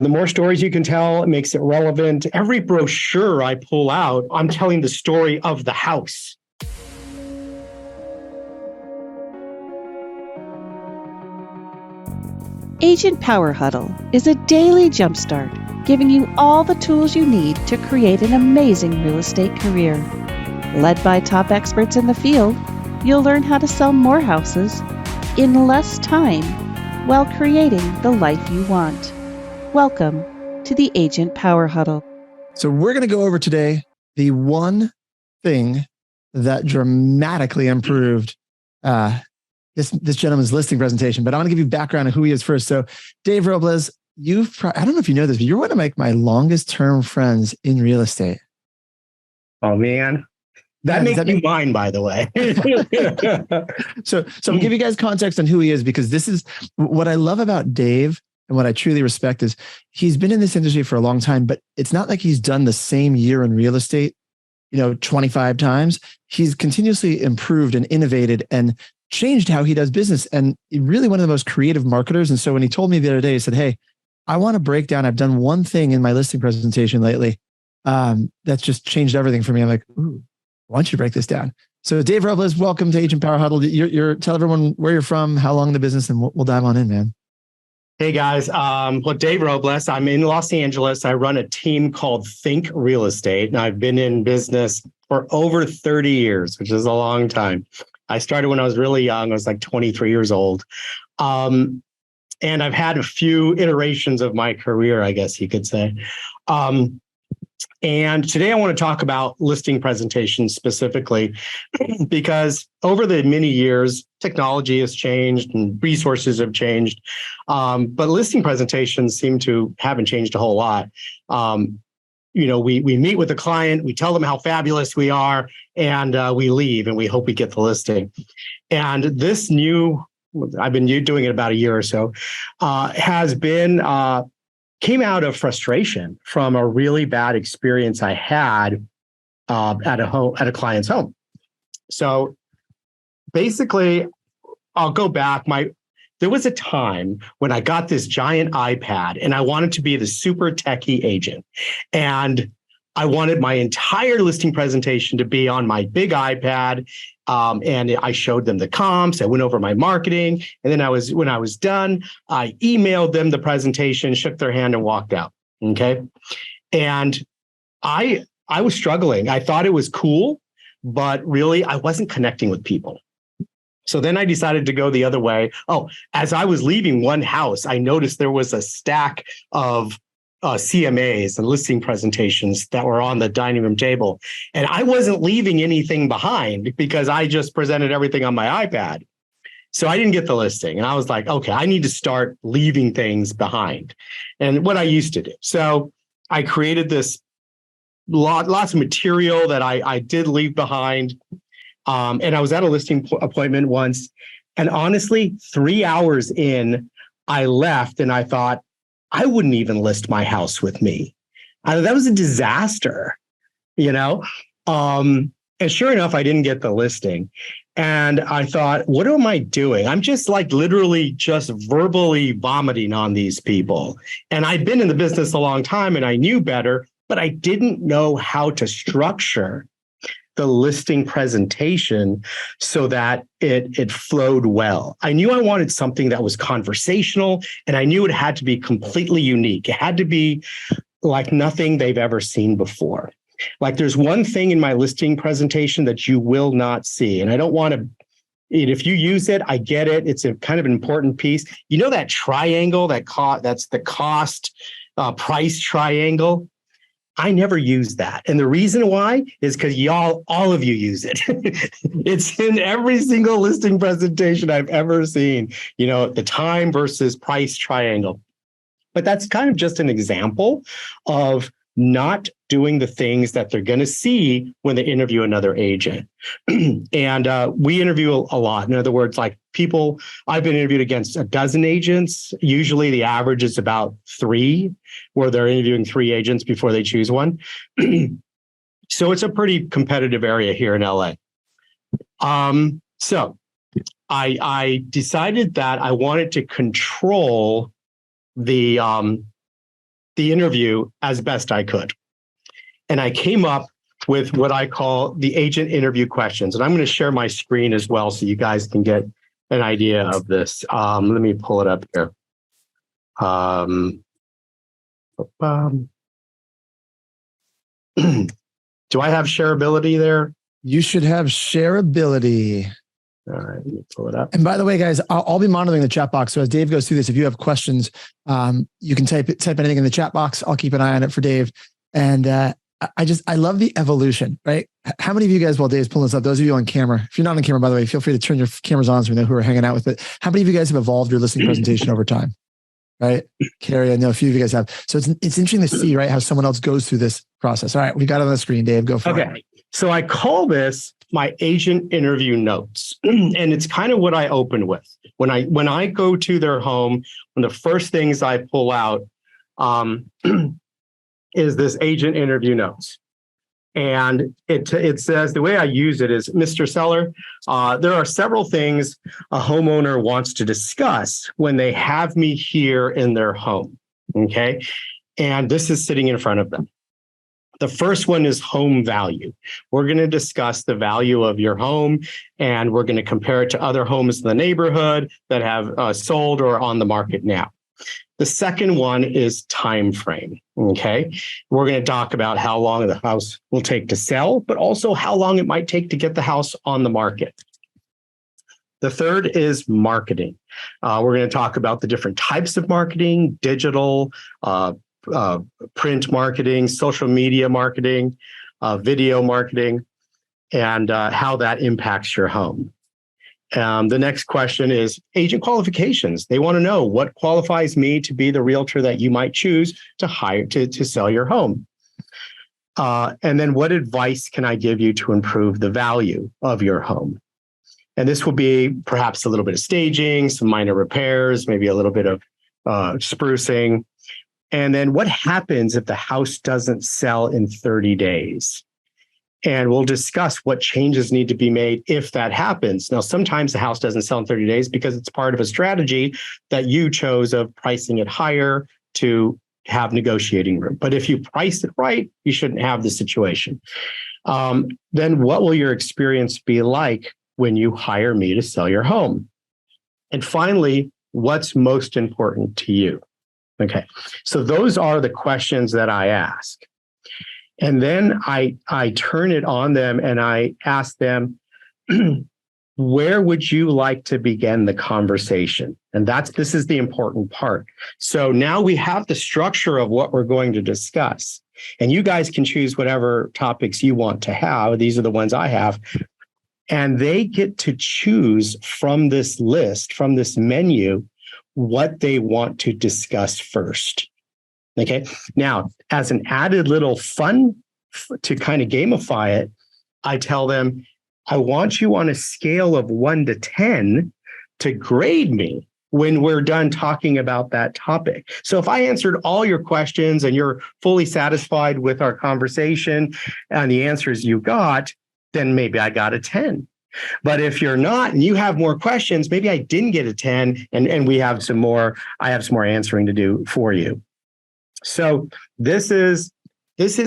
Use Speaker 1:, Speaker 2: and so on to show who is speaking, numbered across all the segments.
Speaker 1: The more stories you can tell, it makes it relevant. Every brochure I pull out, I'm telling the story of the house.
Speaker 2: Agent Power Huddle is a daily jumpstart, giving you all the tools you need to create an amazing real estate career. Led by top experts in the field, you'll learn how to sell more houses in less time while creating the life you want. Welcome to the Agent Power Huddle.
Speaker 3: So we're going to go over today the one thing that dramatically improved this gentleman's listing presentation, but I want to give you background on who he is first. So Dave Robles, I don't know if you know this, but you're one of my longest term friends in real estate.
Speaker 1: Oh man. That makes you mine, by the way.
Speaker 3: So I'll give you guys context on who he is, because this is what I love about Dave. And what I truly respect is he's been in this industry for a long time, but it's not like he's done the same year in real estate, 25 times. He's continuously improved and innovated and changed how he does business. And really one of the most creative marketers. And so when he told me the other day, he said, "Hey, I want to break down. I've done one thing in my listing presentation lately that's just changed everything for me." I'm like, "Ooh, why don't you break this down?" So Dave Robles, welcome to Agent Power Huddle. Tell everyone where you're from, how long in the business, and we'll dive on in, man.
Speaker 1: Hey guys, Dave Robles. I'm in Los Angeles. I run a team called Think Real Estate, and I've been in business for over 30 years, which is a long time. I started when I was really young. I was like 23 years old. And I've had a few iterations of my career, I guess you could say. And today I want to talk about listing presentations specifically, because over the many years, technology has changed and resources have changed. But listing presentations seem to haven't changed a whole lot. We meet with the client, we tell them how fabulous we are, and we leave and we hope we get the listing. And this I've been doing it about a year or so, came out of frustration from a really bad experience I had at a client's home. So basically, I'll go back. There was a time when I got this giant iPad and I wanted to be the super techie agent. And I wanted my entire listing presentation to be on my big iPad. And I showed them the comps. I went over my marketing. And then when I was done, I emailed them the presentation, shook their hand and walked out. Okay. And I was struggling. I thought it was cool, but really I wasn't connecting with people. So then I decided to go the other way. Oh, as I was leaving one house, I noticed there was a stack of CMAs and listing presentations that were on the dining room table. And I wasn't leaving anything behind because I just presented everything on my iPad. So I didn't get the listing. And I was like, okay, I need to start leaving things behind. And what I used to do. So I created this lots of material that I did leave behind. And I was at a listing appointment once. And honestly, 3 hours in, I left and I thought, I wouldn't even list my house with me. That was a disaster, And sure enough, I didn't get the listing. And I thought, what am I doing? I'm just literally just verbally vomiting on these people. And I'd been in the business a long time and I knew better, but I didn't know how to structure the listing presentation so that it flowed well. I knew I wanted something that was conversational, and I knew it had to be completely unique. It had to be like nothing they've ever seen before. Like there's one thing in my listing presentation that you will not see, and I don't want to. If you use it, I get it. It's a kind of an important piece. You know that triangle that's the cost price triangle. I never use that. And the reason why is because all of you use it. It's in every single listing presentation I've ever seen, the time versus price triangle. But that's kind of just an example of not doing the things that they're going to see when they interview another agent. And we interview a lot. In other words, like people, I've been interviewed against a dozen agents. Usually the average is about 3, where they're interviewing 3 agents before they choose one. So it's a pretty competitive area here in LA. So I decided that I wanted to control the the interview as best I could. And I came up with what I call the agent interview questions. And I'm going to share my screen as well so you guys can get an idea of this. Let me pull it up here. Do I have shareability there?
Speaker 3: You should have shareability.
Speaker 1: All right, let me pull it up.
Speaker 3: And by the way, guys, I'll be monitoring the chat box. So as Dave goes through this, if you have questions, you can type anything in the chat box. I'll keep an eye on it for Dave. And I love the evolution, right? How many of you guys, while Dave's pulling this up, those of you on camera, if you're not on camera, by the way, feel free to turn your cameras on so we know who we're hanging out with. But how many of you guys have evolved your listening presentation over time? Right? Carrie, I know a few of you guys have. So it's interesting to see, right, how someone else goes through this process. All right, we got it on the screen. Dave, go for it.
Speaker 1: Okay. So I call this my agent interview notes. And it's kind of what I open with. When I go to their home, one of the first things I pull out is this agent interview notes. And it says, the way I use it is, Mr. Seller, there are several things a homeowner wants to discuss when they have me here in their home. Okay. And this is sitting in front of them. The first one is home value. We're going to discuss the value of your home, and we're going to compare it to other homes in the neighborhood that have sold or on the market now. The second one is time frame. Okay. We're going to talk about how long the house will take to sell, but also how long it might take to get the house on the market. The third is marketing. We're going to talk about the different types of marketing, digital, print marketing, social media marketing, video marketing, and how that impacts your home. The next question is agent qualifications. They want to know what qualifies me to be the realtor that you might choose to hire to sell your home. And then what advice can I give you to improve the value of your home? And this will be perhaps a little bit of staging, some minor repairs, maybe a little bit of sprucing. And then what happens if the house doesn't sell in 30 days? And we'll discuss what changes need to be made if that happens. Now, sometimes the house doesn't sell in 30 days because it's part of a strategy that you chose of pricing it higher to have negotiating room. But if you price it right, you shouldn't have the situation. Then what will your experience be like when you hire me to sell your home? And finally, what's most important to you? Okay, so those are the questions that I ask. And then I turn it on them and I ask them, where would you like to begin the conversation? And this is the important part. So now we have the structure of what we're going to discuss. And you guys can choose whatever topics you want to have. These are the ones I have. And they get to choose from this list, from this menu, what they want to discuss first. Okay. Now, as an added little fun to kind of gamify it, I tell them, I want you on a scale of 1 to 10 to grade me when we're done talking about that topic. So if I answered all your questions and you're fully satisfied with our conversation and the answers you got, then maybe I got a 10. But if you're not and you have more questions, maybe I didn't get a 10 and I have some more answering to do for you. So this is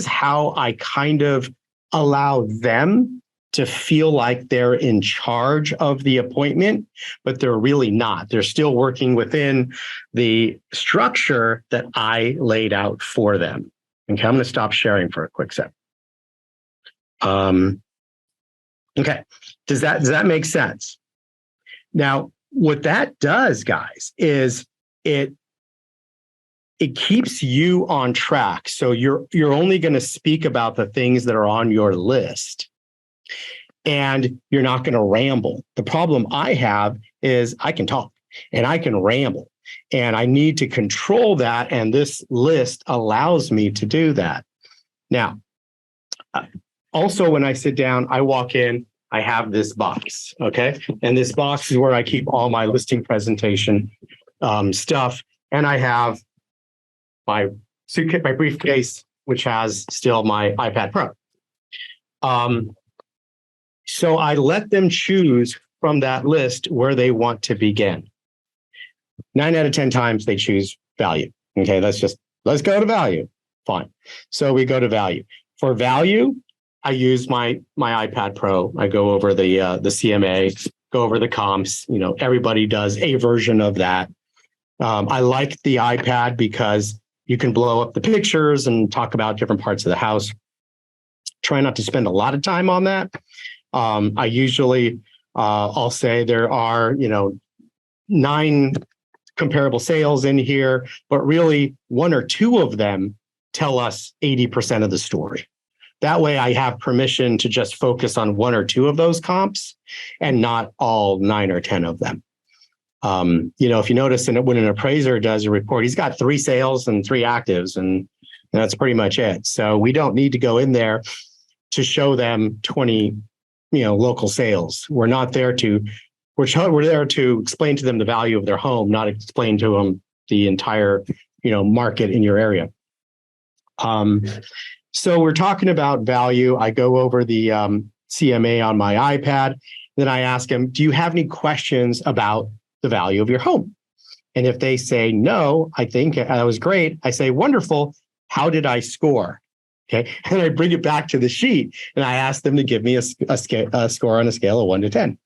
Speaker 1: how I kind of allow them to feel like they're in charge of the appointment, but they're really not. They're still working within the structure that I laid out for them. Okay, I'm going to stop sharing for a quick sec. Okay, does that make sense? Now, what that does, guys, is it keeps you on track. So you're only going to speak about the things that are on your list, and you're not going to ramble. The problem I have is I can talk and I can ramble, and I need to control that. And this list allows me to do that. Now, also, when I sit down, I walk in, I have this box, okay? And this box is where I keep all my listing presentation stuff. And I have my suitcase, my briefcase, which has still my iPad Pro. So I let them choose from that list where they want to begin. 9 out of 10 times they choose value. Okay, that's just Let's go to value. Fine. So we go to value. For value, I use my iPad Pro. I go over the CMA, go over the comps. Everybody does a version of that. I like the iPad because you can blow up the pictures and talk about different parts of the house. Try not to spend a lot of time on that. I usually, I'll say there are, 9 comparable sales in here, but really 1 or 2 of them tell us 80% of the story. That way I have permission to just focus on 1 or 2 of those comps and not all 9 or 10 of them. If you notice when an appraiser does a report, he's got 3 sales and 3 actives, and that's pretty much it. So we don't need to go in there to show them 20, local sales. We're not there to, we're there to explain to them the value of their home, not explain to them the entire, market in your area. So we're talking about value. I go over the CMA on my iPad. Then I ask them, do you have any questions about the value of your home? And if they say no, I think that was great. I say, wonderful. How did I score? Okay. And I bring it back to the sheet and I ask them to give me a score on a scale of 1 to 10.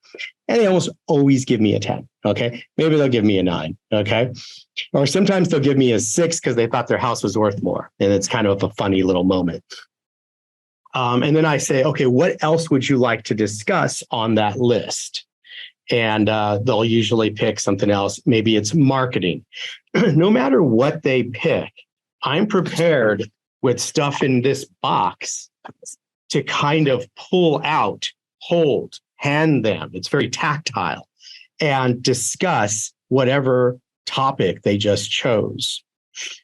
Speaker 1: And they almost always give me a 10. Okay. Maybe they'll give me a 9. Okay. Or sometimes they'll give me a 6 because they thought their house was worth more. And it's kind of a funny little moment. And then I say, okay, what else would you like to discuss on that list? And they'll usually pick something else. Maybe it's marketing. No matter what they pick, I'm prepared with stuff in this box to kind of pull out, hold, hand them. It's very tactile, and discuss whatever topic they just chose.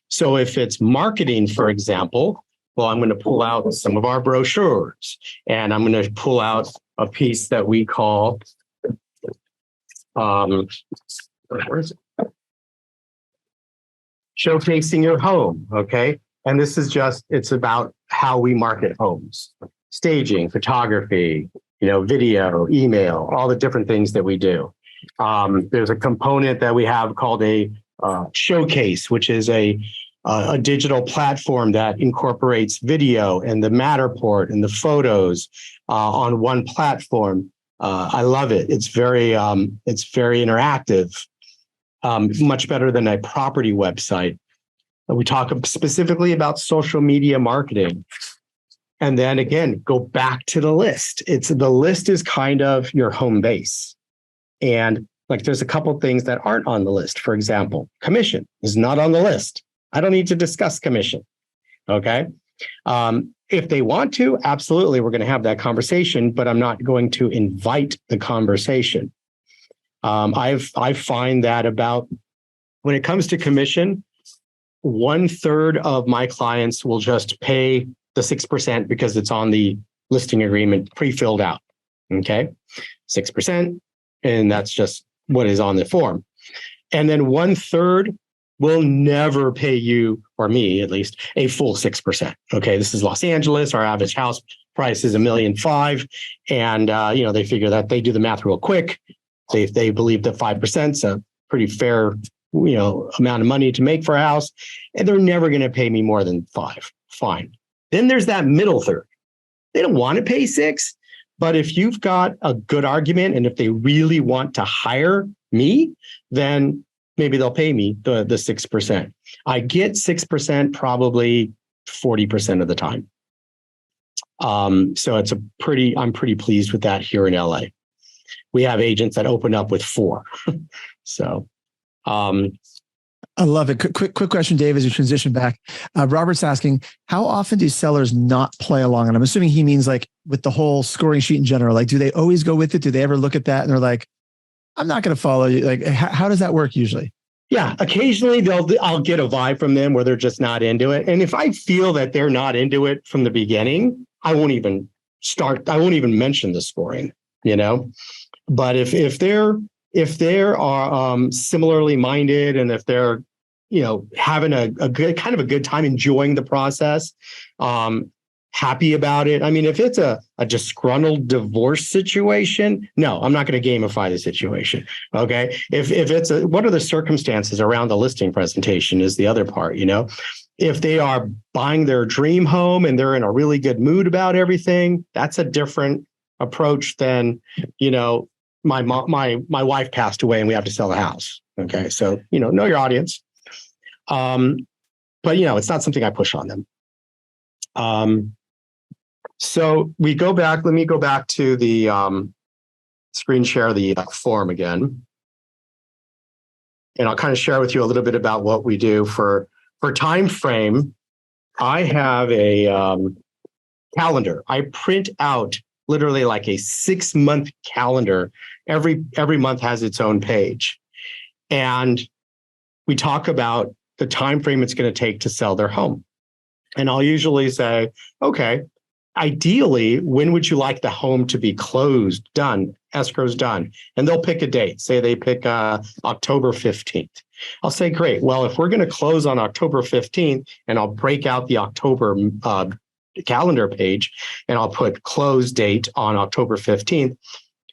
Speaker 1: So if it's marketing, for example, well, I'm going to pull out some of our brochures, and I'm going to pull out a piece that we call where is it? Showcasing your home. Okay. And this is it's about how we market homes, staging, photography, video, email, all the different things that we do. There's a component that we have called a showcase, which is a digital platform that incorporates video and the Matterport and the photos on one platform. I love it. It's very interactive, much better than a property website. We talk specifically about social media marketing. And then again, go back to the list. The list is kind of your home base. And there's a couple things that aren't on the list. For example, commission is not on the list. I don't need to discuss commission. Okay. If they want to, absolutely, we're going to have that conversation, but I'm not going to invite the conversation. I find that when it comes to commission, 1/3 of my clients will just pay the 6% because it's on the listing agreement pre-filled out. Okay. 6%. And that's just what is on the form. And then 1/3 will never pay you, or me at least, a full 6%. Okay. This is Los Angeles. Our average house price is $1.5 million. And, they figure that they do the math real quick. They believe that 5% is a pretty fair amount of money to make for a house, and they're never going to pay me more than 5. Fine. Then there's that middle third. They don't want to pay 6, but if you've got a good argument and if they really want to hire me, then maybe they'll pay me the 6%. I get 6% probably 40% of the time. So I'm pretty pleased with that here in LA. We have agents that open up with 4. So
Speaker 3: I love it. Quick question, Dave, as you transition back. Robert's asking, how often do sellers not play along? And I'm assuming he means with the whole scoring sheet in general. Do they always go with it? Do they ever look at that and they're like, I'm not going to follow you? How does that work usually?
Speaker 1: Yeah, occasionally I'll get a vibe from them where they're just not into it. And if I feel that they're not into it from the beginning, I won't even mention the scoring, But if they're similarly minded, and if they're, having a good time, enjoying the process, happy about it. I mean, if it's a disgruntled divorce situation, no, I'm not going to gamify the situation. Okay. If it's what are the circumstances around the listing presentation is the other part, If they are buying their dream home and they're in a really good mood about everything, that's a different approach than, my wife passed away and we have to sell the house. Okay. So, know your audience. But it's not something I push on them. So let me go back to the screen share the form again. And I'll kind of share with you a little bit about what we do for time frame. I have a calendar. I print out literally like a 6-month calendar. Every month has its own page. And we talk about the time frame it's going to take to sell their home. And I'll usually say, okay, ideally, when would you like the home to be closed, done, escrow's done? And they'll pick a date. Say they pick October 15th. I'll say, great. Well, if we're going to close on October 15th, and I'll break out the October calendar page, and I'll put close date on October 15th,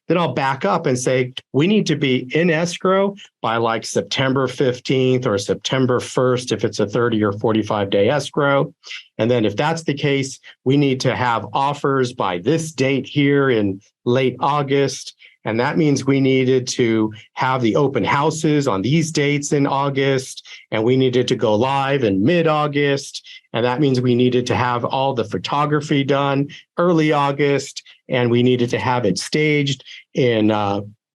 Speaker 1: then I'll back up and say, we need to be in escrow by like September 15th or September 1st, if it's a 30 or 45 day escrow. And then if that's the case, we need to have offers by this date here in late August. And that means we needed to have the open houses on these dates in August, and we needed to go live in mid-August. And that means we needed to have all the photography done early August, and we needed to have it staged in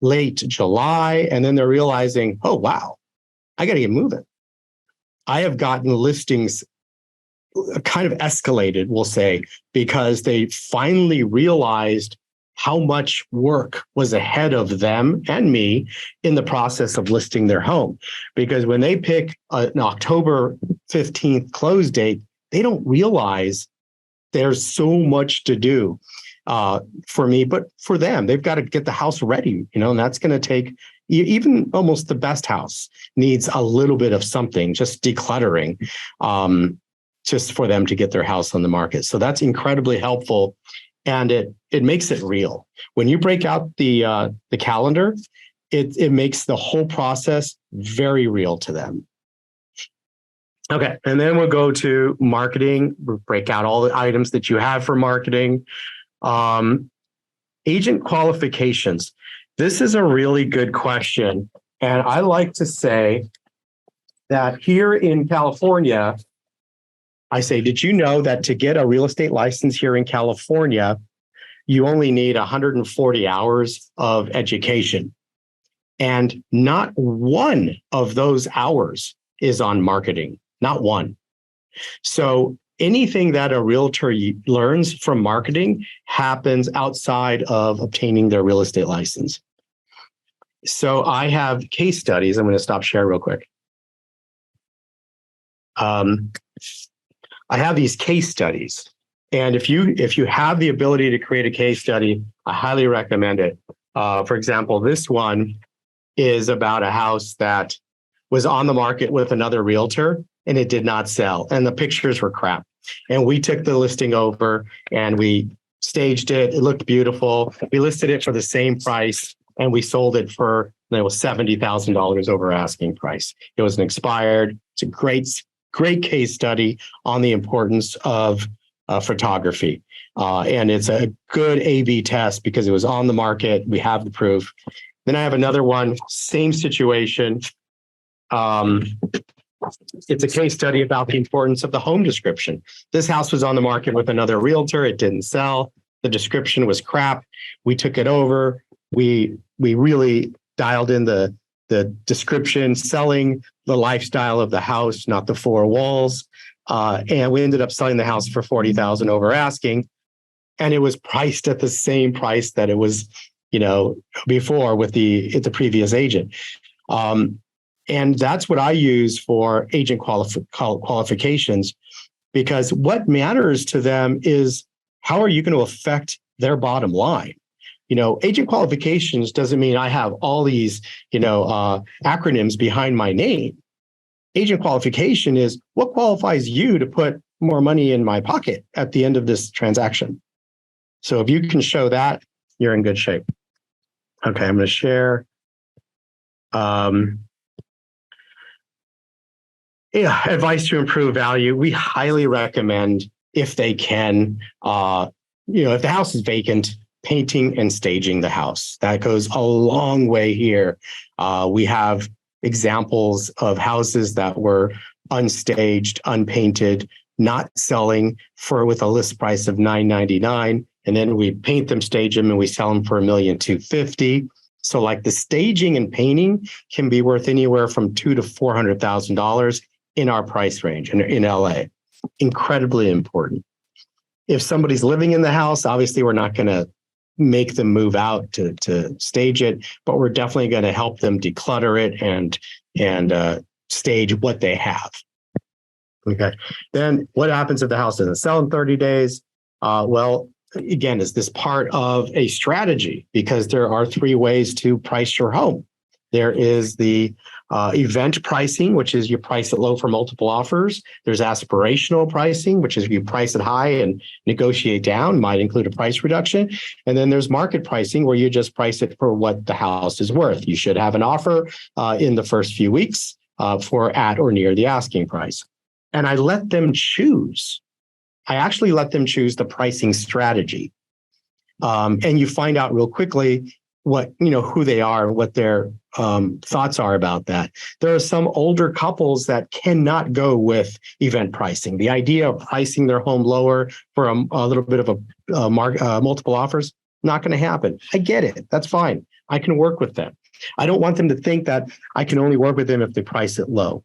Speaker 1: late July. And then they're realizing, oh, wow, I got to get moving. I have gotten listings kind of escalated, we'll say, because they finally realized how much work was ahead of them and me in the process of listing their home. Because when they pick an October 15th close date, they don't realize there's so much to do for me, but for them, they've got to get the house ready, and that's going to take, even almost the best house needs a little bit of something, just decluttering, just for them to get their house on the market. So that's incredibly helpful. And it makes it real. When you break out the calendar, it makes the whole process very real to them. Okay, and then we'll go to marketing. We'll break out all the items that you have for marketing. Agent qualifications. This is a really good question. And I like to say that here in California, I say, did you know that to get a real estate license here in California, you only need 140 hours of education? And not one of those hours is on marketing, not one. So anything that a realtor learns from marketing happens outside of obtaining their real estate license. So I have case studies. I'm going to stop share real quick. I have these case studies, and if you have the ability to create a case study, I highly recommend it. For example, this one is about a house that was on the market with another realtor, and it did not sell, and the pictures were crap. And we took the listing over and we staged it. It looked beautiful. We listed it for the same price, and we sold it for $70,000 over asking price. It was an expired. It's a great case study on the importance of photography. And it's a good A/B test because it was on the market. We have the proof. Then I have another one, same situation. It's a case study about the importance of the home description. This house was on the market with another realtor. It didn't sell. The description was crap. We took it over. We really dialed in the description, selling the lifestyle of the house, not the four walls. And we ended up selling the house for $40,000 over asking. And it was priced at the same price that it was, before with the previous agent. And that's what I use for agent qualifications, because what matters to them is how are you going to affect their bottom line? Agent qualifications doesn't mean I have all these, acronyms behind my name. Agent qualification is what qualifies you to put more money in my pocket at the end of this transaction. So if you can show that, you're in good shape. Okay, I'm going to share. Yeah, advice to improve value. We highly recommend, if they can, if the house is vacant, painting and staging the house. That goes a long way here. We have examples of houses that were unstaged, unpainted, not selling for with a list price of $999, and then we paint them, stage them, and we sell them for $1,250,000. So, like the staging and painting can be worth anywhere from $200,000 to $400,000 in our price range in LA. Incredibly important. If somebody's living in the house, obviously we're not going to make them move out to stage it, but we're definitely going to help them declutter it and stage what they have. Okay. Then what happens if the house doesn't sell in 30 days? Well, again, is this part of a strategy? Because there are three ways to price your home. There is the event pricing, which is you price it low for multiple offers. There's aspirational pricing, which is you price it high and negotiate down, might include a price reduction. And then there's market pricing, where you just price it for what the house is worth. You should have an offer in the first few weeks for at or near the asking price. And I let them choose. I actually let them choose the pricing strategy. And you find out real quickly who they are, what their thoughts are about that. There are some older couples that cannot go with event pricing. The idea of pricing their home lower for a little bit of multiple offers, not going to happen. I get it. That's fine. I can work with them. I don't want them to think that I can only work with them if they price it low.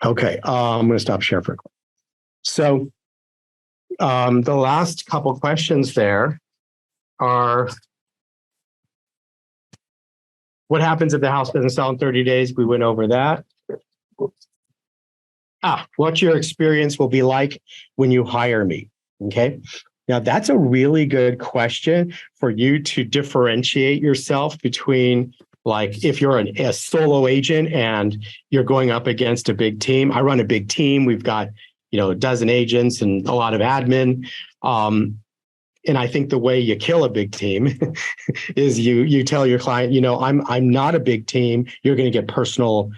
Speaker 1: Okay, I'm going to stop share for a quick. So the last couple questions there are, what happens if the house doesn't sell in 30 days? We went over that. What your experience will be like when you hire me. Okay. Now, that's a really good question for you to differentiate yourself between, like, if you're a solo agent and you're going up against a big team. I run a big team. We've got, a dozen agents and a lot of admin. And I think the way you kill a big team is you tell your client, I'm not a big team. You're going to get personal.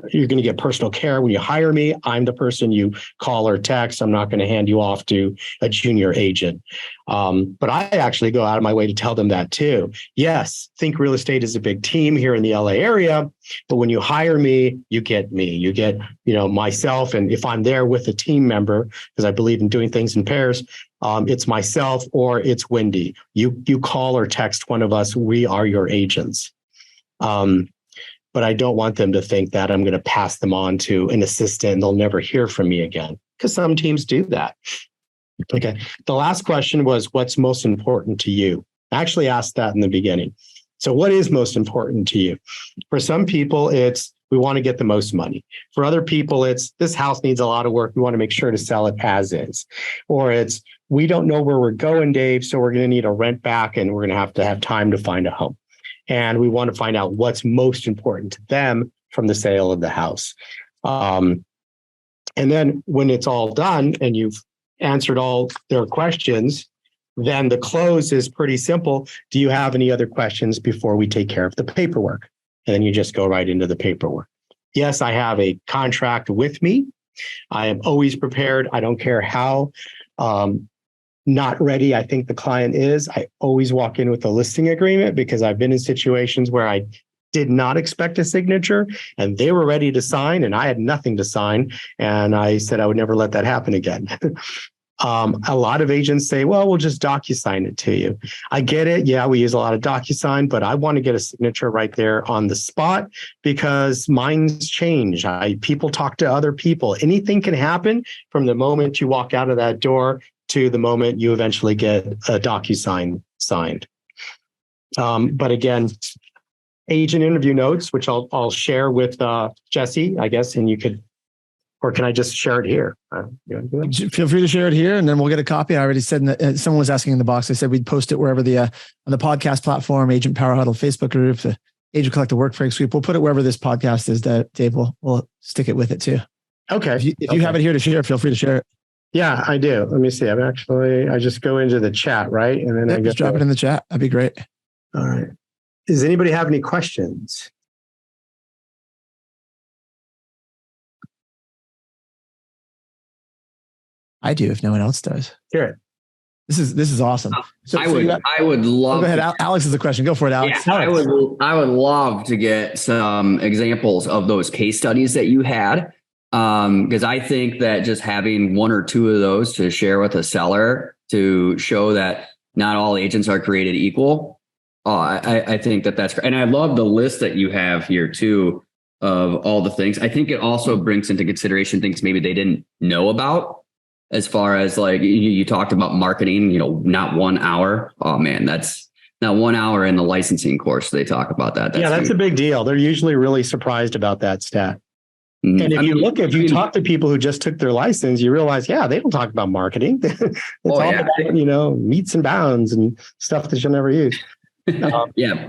Speaker 1: You're going to get personal care when you hire me. I'm the person you call or text. I'm not going to hand you off to a junior agent. But I actually go out of my way to tell them that too. Yes, think real estate is a big team here in the LA area, but when you hire me, you get me. You get, myself. And if I'm there with a team member, because I believe in doing things in pairs, it's myself or it's Wendy. You call or text one of us. We are your agents. But I don't want them to think that I'm going to pass them on to an assistant and they'll never hear from me again, because some teams do that. Okay. The last question was, what's most important to you? I actually asked that in the beginning. So what is most important to you? For some people, it's we want to get the most money. For other people, it's this house needs a lot of work. We want to make sure to sell it as is. Or it's we don't know where we're going, Dave, so we're going to need a rent back and we're going to have time to find a home. And we want to find out what's most important to them from the sale of the house. And then when it's all done and you've answered all their questions, then the close is pretty simple. Do you have any other questions before we take care of the paperwork? And then you just go right into the paperwork. Yes, I have a contract with me. I am always prepared. I don't care how not ready I think the client is. I always walk in with a listing agreement, because I've been in situations where I did not expect a signature and they were ready to sign and I had nothing to sign. And I said I would never let that happen again. A lot of agents say, well, we'll just DocuSign it to you. I get it. Yeah, we use a lot of DocuSign, but I want to get a signature right there on the spot, because minds change. People talk to other people. Anything can happen from the moment you walk out of that door to the moment you eventually get a DocuSign signed. But again, agent interview notes, which I'll share with Jesse, I guess, and you could, or can I just share it here?
Speaker 3: Feel free to share it here, and then we'll get a copy. I already said, someone was asking in the box, I said we'd post it wherever on the podcast platform, Agent Power Huddle Facebook group, the Agent Collective Workbreak Sweep. We'll put it wherever this podcast is. Dave, we'll stick it with it too.
Speaker 1: Okay.
Speaker 3: If you have it here to share, feel free to share it.
Speaker 1: Yeah, I do. Let me see. I just go into the chat, right? And then I
Speaker 3: just drop it in the chat. That'd be great.
Speaker 1: All right. Does anybody have any questions?
Speaker 3: I do if no one else does.
Speaker 1: Hear it.
Speaker 3: This is awesome.
Speaker 4: I would love.
Speaker 3: Go ahead, Alex has a question. Go for it, Alex.
Speaker 4: Yeah, I would love to get some examples of those case studies that you had, because I think that just having one or two of those to share with a seller to show that not all agents are created equal. I think that's great, and I love the list that you have here too of all the things. I think it also brings into consideration things maybe they didn't know about. As far as like you talked about marketing, not 1 hour. Oh man, that's not 1 hour in the licensing course. They talk about that.
Speaker 1: That's a big deal. They're usually really surprised about that stat. Mm-hmm. And if you talk to people who just took their license, you realize, they don't talk about marketing. It's all about, meets and bounds and stuff that you'll never use.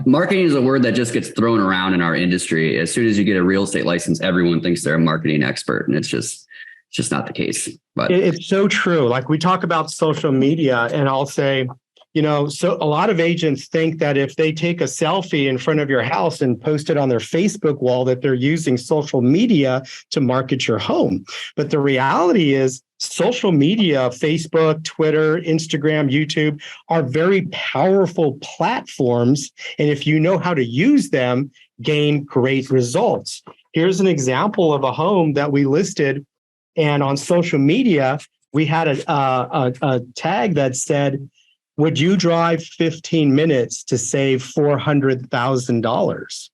Speaker 4: Marketing is a word that just gets thrown around in our industry. As soon as you get a real estate license, everyone thinks they're a marketing expert, and it's just not the case. But
Speaker 1: it's so true. Like we talk about social media, and I'll say, so a lot of agents think that if they take a selfie in front of your house and post it on their Facebook wall, that they're using social media to market your home. But the reality is social media, Facebook, Twitter, Instagram, YouTube are very powerful platforms. And if you know how to use them, gain great results. Here's an example of a home that we listed. And on social media, we had a tag that said, would you drive 15 minutes to save $400,000?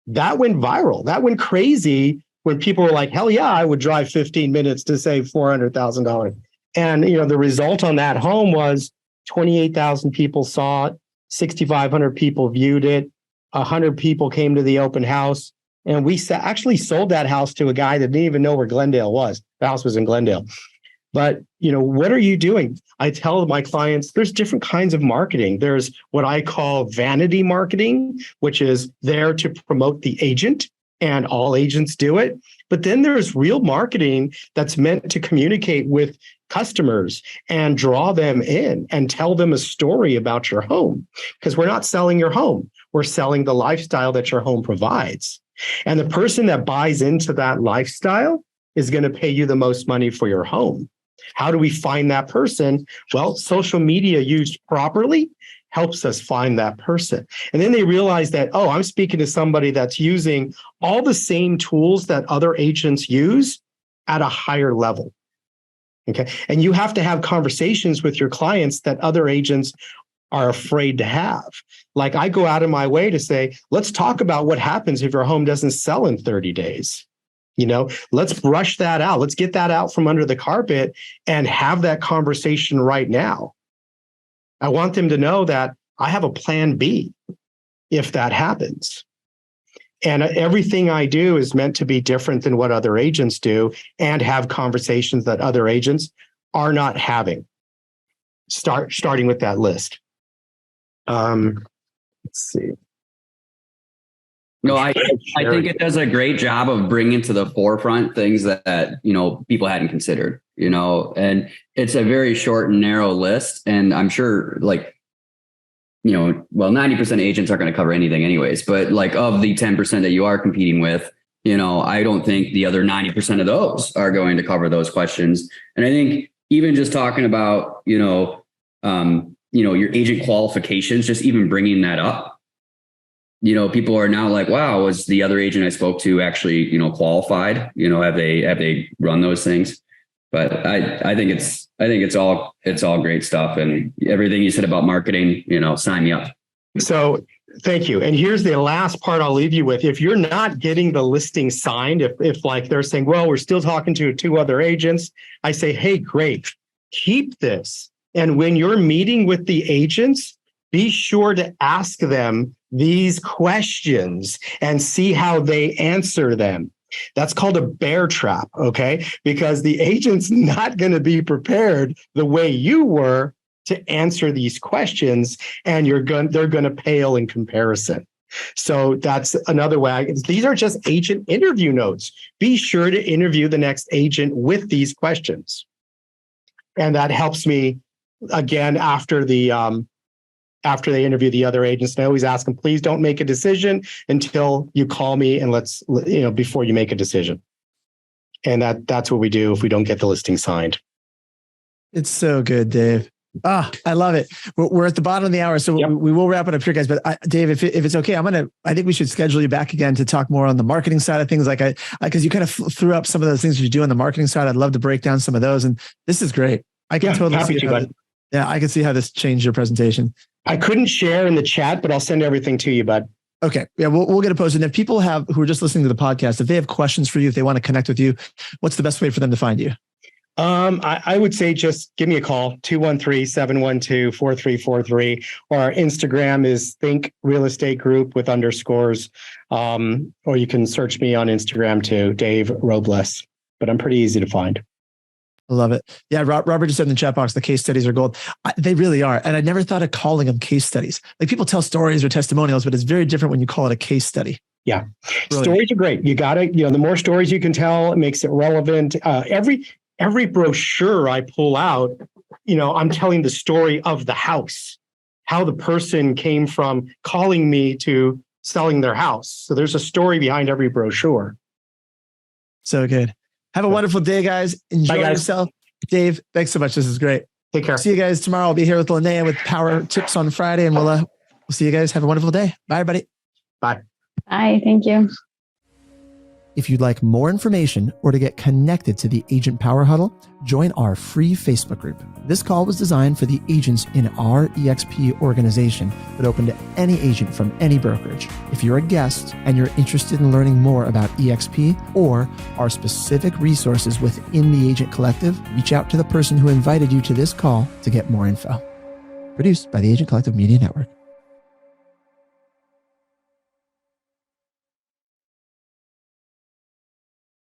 Speaker 1: That went viral. That went crazy when people were like, hell yeah, I would drive 15 minutes to save $400,000. And, the result on that home was 28,000 people saw it, 6,500 people viewed it, 100 people came to the open house. And we actually sold that house to a guy that didn't even know where Glendale was. The house was in Glendale. But, what are you doing? I tell my clients, there's different kinds of marketing. There's what I call vanity marketing, which is there to promote the agent, and all agents do it. But then there's real marketing that's meant to communicate with customers and draw them in and tell them a story about your home. Because we're not selling your home. We're selling the lifestyle that your home provides. And the person that buys into that lifestyle is going to pay you the most money for your home. How do we find that person? Well, social media used properly helps us find that person. And then they realize that, I'm speaking to somebody that's using all the same tools that other agents use at a higher level. Okay. And you have to have conversations with your clients that other agents are afraid to have. Like I go out of my way to say, let's talk about what happens if your home doesn't sell in 30 days. Let's brush that out. Let's get that out from under the carpet and have that conversation right now. I want them to know that I have a plan B if that happens. And everything I do is meant to be different than what other agents do and have conversations that other agents are not having. Starting with that list. Let's see.
Speaker 4: No, I think it does a great job of bringing to the forefront things that people hadn't considered, and it's a very short and narrow list. And I'm sure 90% of agents aren't going to cover anything anyways, but like of the 10% that you are competing with, I don't think the other 90% of those are going to cover those questions. And I think even just talking about, your agent qualifications, just even bringing that up, people are now like, wow, was the other agent I spoke to actually, qualified? Have they run those things? But I think it's all great stuff, and everything you said about marketing, sign me up.
Speaker 1: So thank you. And here's the last part I'll leave you with. If you're not getting the listing signed, if like they're saying, well, we're still talking to 2 other agents, I say, hey, great, keep this. And when you're meeting with the agents, be sure to ask them these questions and see how they answer them. That's called a bear trap, okay? Because the agent's not going to be prepared the way you were to answer these questions, and they're going to pale in comparison. So that's another way. These are just agent interview notes. Be sure to interview the next agent with these questions. And that helps me, again, after they interview the other agents, and I always ask them, please don't make a decision until you call me and before you make a decision. And that's what we do if we don't get the listing signed.
Speaker 3: It's so good, Dave. I love it. We're at the bottom of the hour, so we will wrap it up here, guys. But Dave, if it's okay, I think we should schedule you back again to talk more on the marketing side of things. Because you kind of threw up some of those things you do on the marketing side. I'd love to break down some of those. And this is great. I can totally see I can see how this changed your presentation.
Speaker 1: I couldn't share in the chat, but I'll send everything to you, bud.
Speaker 3: Okay. Yeah, we'll get it posted. And if people who are just listening to the podcast, if they have questions for you, if they want to connect with you, what's the best way for them to find you?
Speaker 1: I would say just give me a call, 213-712-4343, or our Instagram is Think Real Estate Group with underscores. Or you can search me on Instagram too, Dave Robles, but I'm pretty easy to find.
Speaker 3: I love it. Yeah. Robert just said in the chat box, the case studies are gold. They really are. And I never thought of calling them case studies. Like people tell stories or testimonials, but it's very different when you call it a case study.
Speaker 1: Yeah.
Speaker 3: Brilliant.
Speaker 1: Stories are great. You got to, the more stories you can tell, it makes it relevant. Every brochure I pull out, I'm telling the story of the house, how the person came from calling me to selling their house. So there's a story behind every brochure.
Speaker 3: So good. Have a wonderful day, guys. Enjoy yourself. Dave, thanks so much. This is great.
Speaker 1: Take care.
Speaker 3: See you guys tomorrow. I'll be here with Linnea with Power Tips on Friday, and we'll see you guys. Have a wonderful day. Bye, everybody.
Speaker 1: Bye.
Speaker 5: Bye. Thank you.
Speaker 3: If you'd like more information or to get connected to the Agent Power Huddle, join our free Facebook group. This call was designed for the agents in our EXP organization, but open to any agent from any brokerage. If you're a guest and you're interested in learning more about EXP or our specific resources within the Agent Collective, reach out to the person who invited you to this call to get more info. Produced by the Agent Collective Media Network.